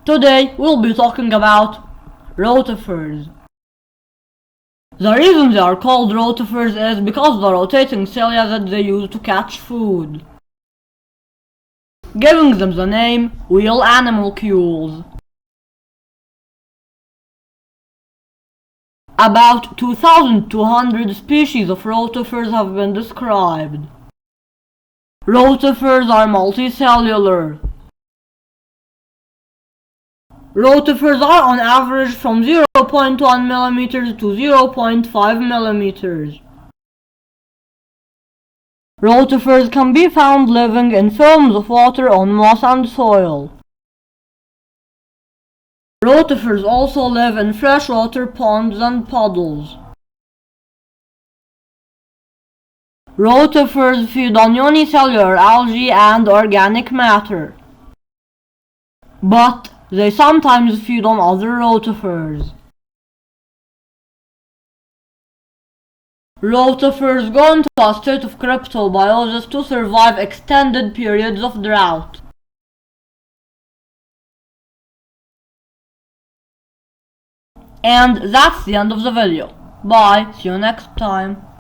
Today we'll be talking about rotifers. The reason they are called rotifers is because the rotating cilia that they use to catch food, giving them the name wheel animalcules. About 2,200 species of rotifers have been described. Rotifers are multicellular. Rotifers are on average from 0.1 mm to 0.5 mm. Rotifers can be found living in films of water on moss and soil. Rotifers also live in freshwater ponds and puddles. Rotifers feed on unicellular algae and organic matter, but they sometimes feed on other rotifers. Rotifers go into a state of cryptobiosis to survive extended periods of drought. And that's the end of the video. Bye, see you next time.